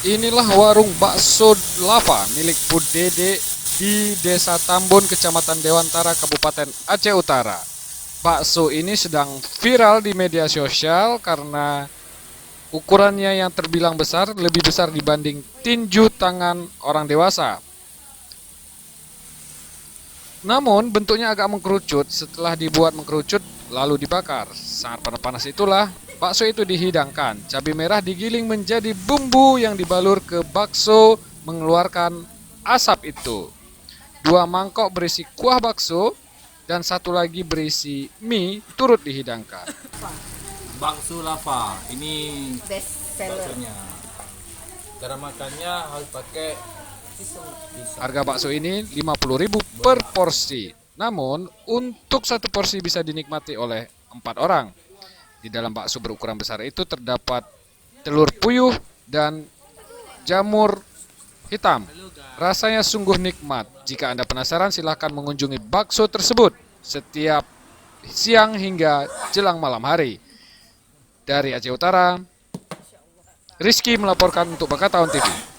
Inilah warung bakso lava milik Bu Dede di Desa Tambun, Kecamatan Dewantara, Kabupaten Aceh Utara. Bakso ini sedang viral di media sosial karena ukurannya yang terbilang besar, lebih besar dibanding tinju tangan orang dewasa. Namun bentuknya agak mengkerucut. Setelah dibuat mengkerucut lalu dibakar. Sangat panas itulah bakso itu dihidangkan. Cabai merah digiling menjadi bumbu yang dibalur ke bakso mengeluarkan asap itu. 2 mangkok berisi kuah bakso dan 1 lagi berisi mie turut dihidangkan. Bakso lava ini Best seller. baksonya. Cara makannya harus pakai Pisau. pisau. Harga bakso ini 50.000 per porsi. Namun untuk 1 porsi bisa dinikmati oleh 4 orang. Di dalam bakso berukuran besar itu terdapat telur puyuh dan jamur hitam. Rasanya sungguh nikmat. Jika Anda penasaran, silahkan mengunjungi bakso tersebut setiap siang hingga jelang malam hari. Dari Aceh Utara, Rizky melaporkan untuk Bakatahun TV.